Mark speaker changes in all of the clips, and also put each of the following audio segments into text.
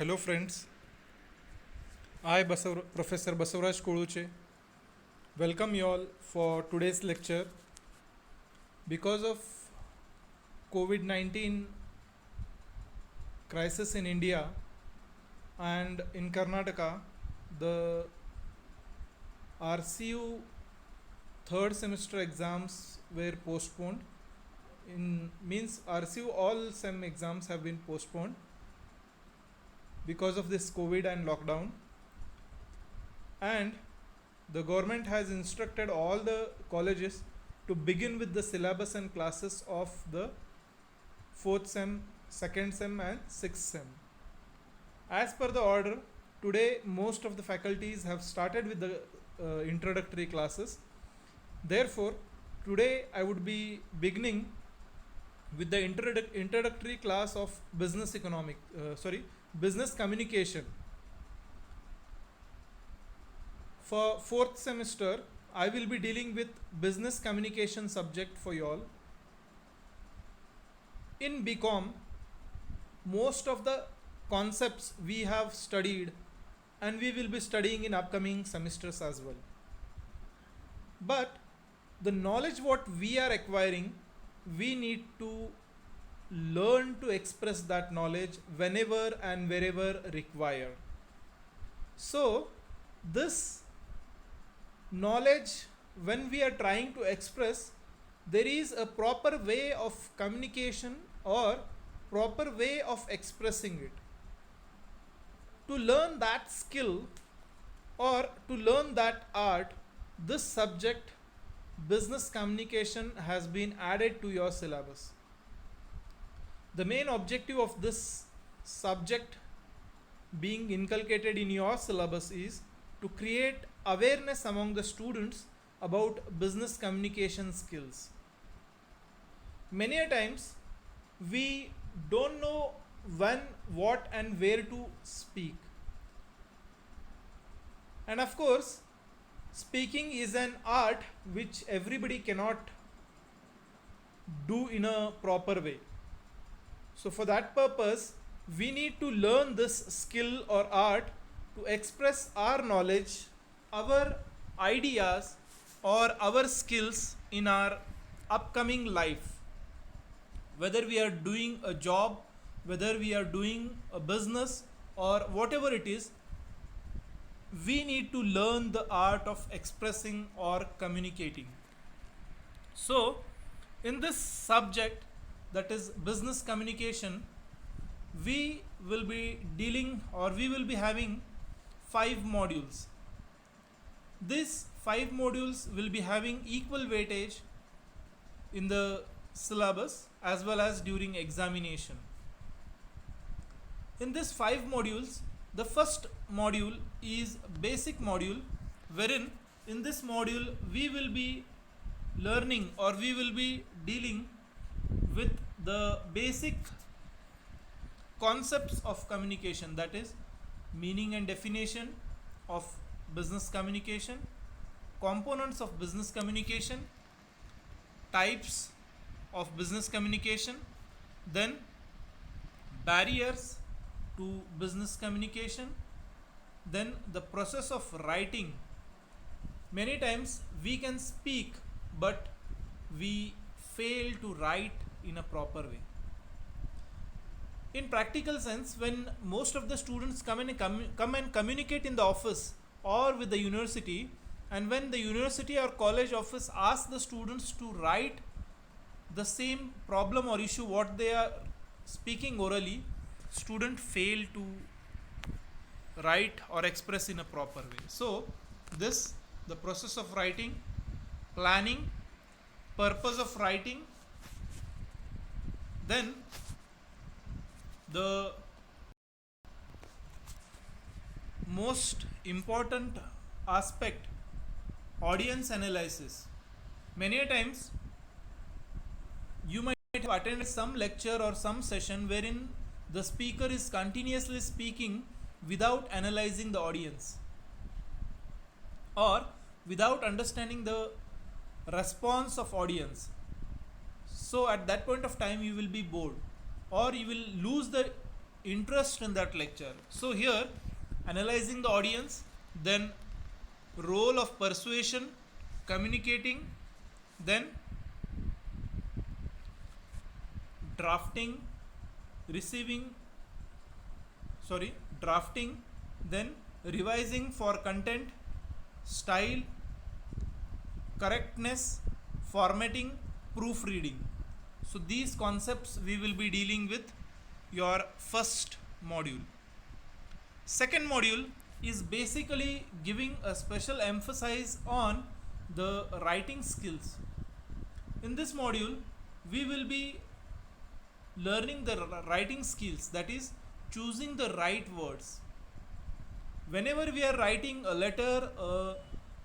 Speaker 1: Hello friends, Professor Basavaraj Koluche. Welcome you all for today's lecture. Because of COVID-19 crisis in India and in Karnataka, the RCU third semester exams were postponed. In means RCU all sem exams have been postponed because of this COVID and lockdown. And the government has instructed all the colleges to begin with the syllabus and classes of the fourth sem, second sem, and sixth sem. As per the order, today most of the faculties have started with the introductory classes. Therefore, today I would be beginning with the introductory class of business communication. For fourth semester, I will be dealing with business communication subject for you all. In BCom, most of the concepts we have studied and we will be studying in upcoming semesters as well. But the knowledge what we are acquiring, we need to learn to express that knowledge whenever and wherever required. So, this knowledge, when we are trying to express, there is a proper way of communication or proper way of expressing it. To learn that skill or to learn that art, this subject business communication has been added to your syllabus. The main objective of this subject being inculcated in your syllabus is to create awareness among the students about business communication skills. Many a times we don't know when, what, and where to speak. And of course, speaking is an art which everybody cannot do in a proper way. So, for that purpose, we need to learn this skill or art to express our knowledge, our ideas, or our skills in our upcoming life. Whether we are doing a job, whether we are doing a business, or whatever it is, we need to learn the art of expressing or communicating. So, in this subject, that is business communication, we will be dealing or we will be having 5 modules. These 5 modules will be having equal weightage in the syllabus as well as during examination. In these 5 modules, the first module is basic module, wherein in this module we will be learning or we will be dealing with the basic concepts of communication, that is meaning and definition of business communication, components of business communication, types of business communication, then barriers to business communication, then the process of writing. Many times we can speak but we fail to write in a proper way. In practical sense, when most of the students come and communicate in the office or with the university, and when the university or college office asks the students to write the same problem or issue what they are speaking orally, student fail to write or express in a proper way. So this, the process of writing, planning, purpose of writing, then the most important aspect, audience analysis. Many a times you might have attended some lecture or some session wherein the speaker is continuously speaking without analyzing the audience or without understanding the response of audience. So at that point of time you will be bored or you will lose the interest in that lecture. So here, analyzing the audience, then role of persuasion, communicating, then drafting, receiving, drafting, then revising for content, style, correctness, formatting, proofreading. So these concepts we will be dealing with your first module. Second module is basically giving a special emphasis on the writing skills. In this module, we will be learning the writing skills, that is choosing the right words. Whenever we are writing a letter,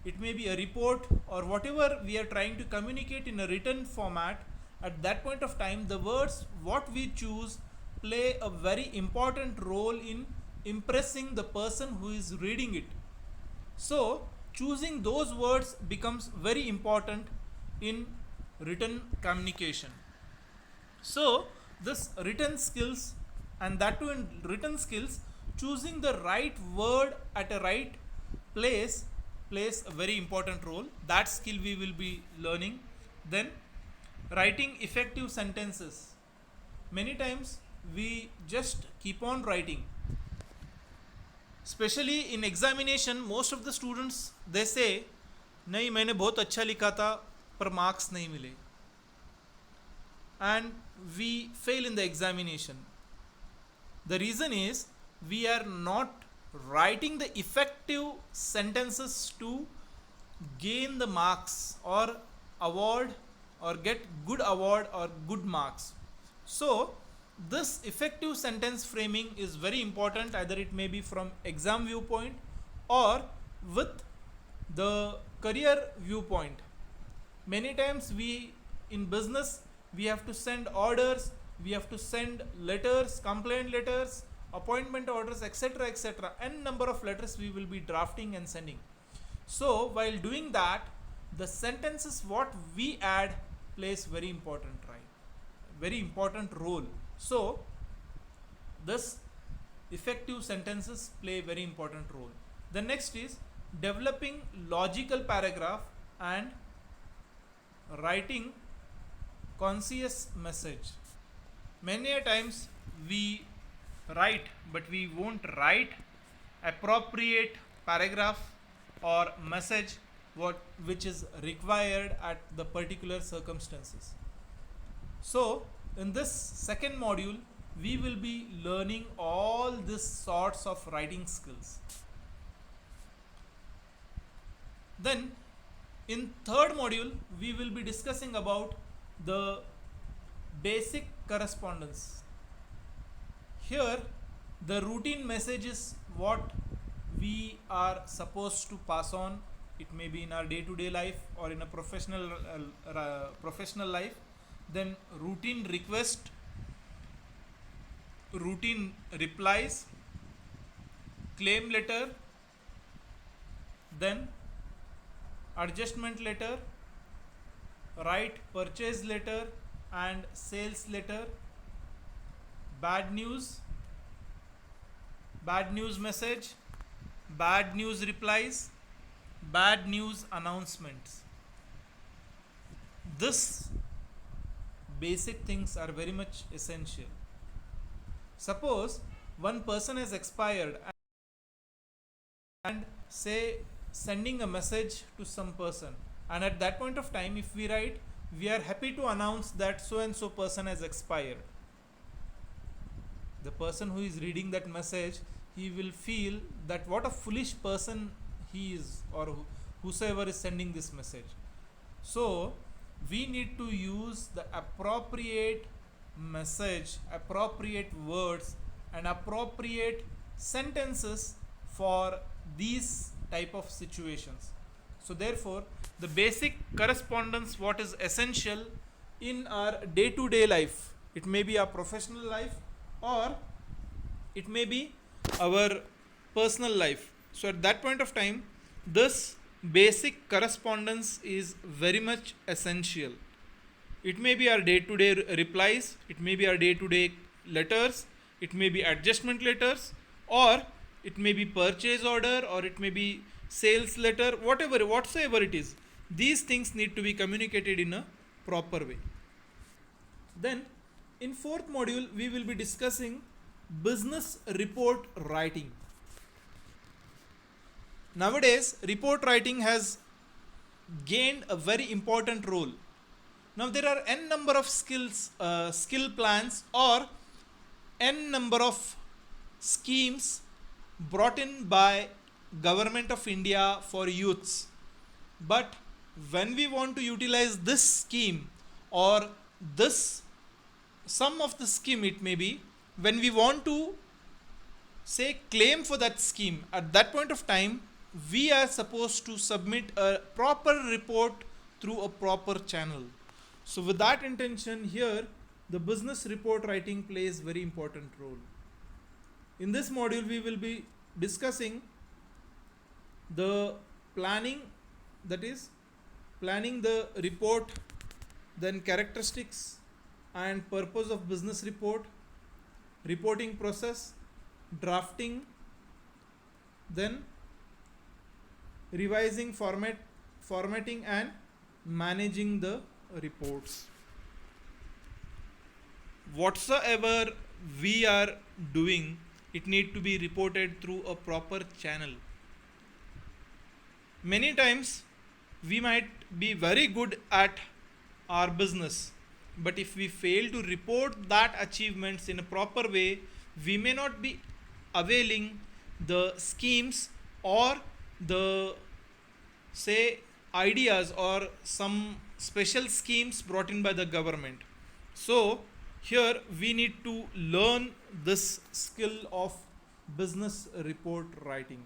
Speaker 1: it may be a report or whatever we are trying to communicate in a written format, at that point of time the words what we choose play a very important role in impressing the person who is reading it. So choosing those words becomes very important in written communication. So this written skills, and that too in written skills, choosing the right word at a right place plays a very important role. That skill we will be learning. Then writing effective sentences. Many times we just keep on writing, especially in examination. Most of the students, they say नहीं मैंने बहुत अच्छा लिखा था पर marks नहीं मिले, and we fail in the examination. The reason is we are not writing the effective sentences to gain the marks or award or get good award or good marks. So this effective sentence framing is very important, either it may be from exam viewpoint or with the career viewpoint. Many times we in business we have to send orders, we have to send letters, complaint letters, appointment orders, etc., etc. N number of letters we will be drafting and sending. So while doing that, the sentences what we add plays very important, right? Very important role. So this effective sentences play very important role. The next is developing logical paragraph and writing conscious message. Many a times we write, but we won't write appropriate paragraph or message which is required at the particular circumstances. So in this second module we will be learning all these sorts of writing skills. Then in third module we will be discussing about the basic correspondence. Here the routine message is what we are supposed to pass on. It may be in our day-to-day life or in a professional life. Then routine request, routine replies, claim letter, then adjustment letter, write purchase letter and sales letter, bad news message, bad news replies, bad news announcements. This basic things are very much essential. Suppose one person has expired and say sending a message to some person, and at that point of time if we write we are happy to announce that so and so person has expired, the person who is reading that message, he will feel that what a foolish person he is, or whosoever is sending this message. So we need to use the appropriate message, appropriate words and appropriate sentences for these type of situations. So therefore the basic correspondence what is essential in our day-to-day life, it may be our professional life or it may be our personal life. So at that point of time this basic correspondence is very much essential. It may be our day-to-day replies, it may be our day-to-day letters, it may be adjustment letters, or it may be purchase order, or it may be sales letter, whatsoever it is. These things need to be communicated in a proper way. Then in fourth module we will be discussing business report writing. Nowadays report writing has gained a very important role. Now there are n number of skill plans, or n number of schemes brought in by Government of India for youths. But when we want to utilize this scheme, or this some of the scheme, it may be, when we want to say claim for that scheme, at that point of time we are supposed to submit a proper report through a proper channel. So with that intention, here the business report writing plays very important role. In this module we will be discussing the planning, that is planning the report, then characteristics and purpose of business report, reporting process, drafting, then revising, formatting and managing the reports. Whatsoever we are doing, it need to be reported through a proper channel. Many times we might be very good at our business, but if we fail to report that achievements in a proper way, we may not be availing the schemes or the say ideas or some special schemes brought in by the government. So here we need to learn this skill of business report writing.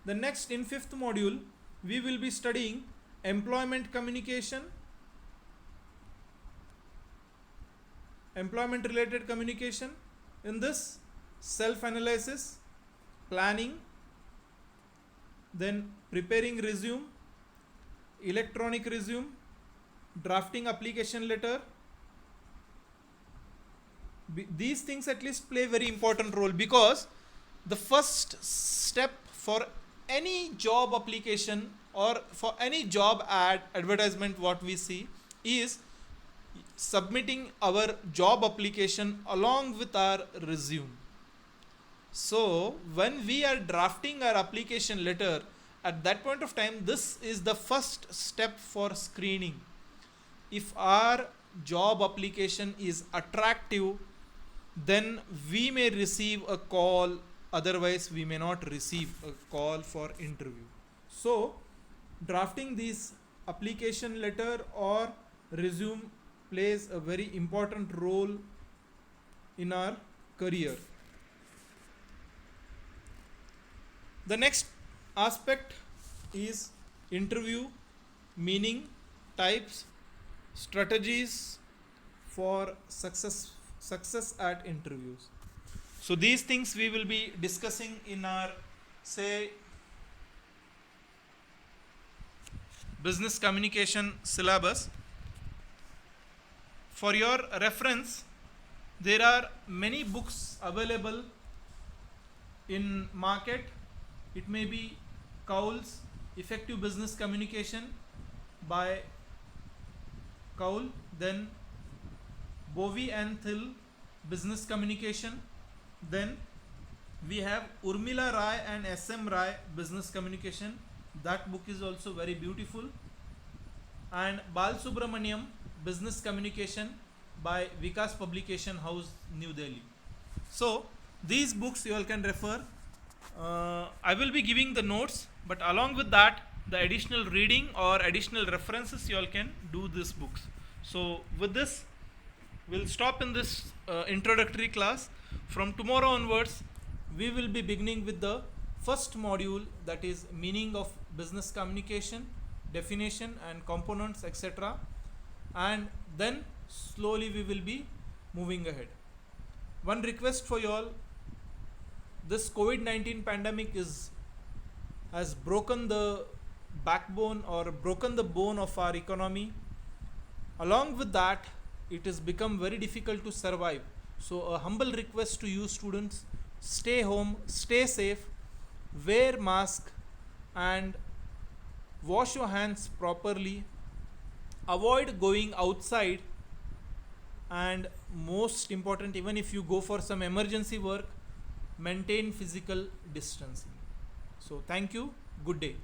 Speaker 1: The next, in fifth module, we will be studying employment communication, employment related communication. In this, self analysis, planning, then preparing resume, electronic resume, drafting application letter. These things at least play very important role, because the first step for any job application or for any job advertisement what we see is submitting our job application along with our resume. So when we are drafting our application letter, at that point of time, this is the first step for screening. If our job application is attractive, then we may receive a call, otherwise we may not receive a call for interview. So drafting this application letter or resume plays a very important role in our career. The next aspect is interview, meaning, types, strategies for success at interviews. So these things we will be discussing in our say business communication syllabus. For your reference, there are many books available in market. It may be Cowles Effective Business Communication by Cowles, then Bovey and Thill Business Communication, then we have Urmila Rai and SM Rai Business Communication. That book is also very beautiful. And Balsubramaniam Business Communication by Vikas Publication House, New Delhi. So these books you all can refer. I will be giving the notes, but along with that, the additional reading or additional references you all can do these books. So with this, we'll stop in this introductory class. From tomorrow onwards, we will be beginning with the first module, that is meaning of business communication, definition and components, etc. And then slowly we will be moving ahead. One request for you all: this COVID-19 pandemic has broken the backbone or broken the bone of our economy. Along with that, it has become very difficult to survive. So a humble request to you students, stay home, stay safe, wear mask, and wash your hands properly, avoid going outside, and most important, even if you go for some emergency work, maintain physical distancing. So thank you, good day.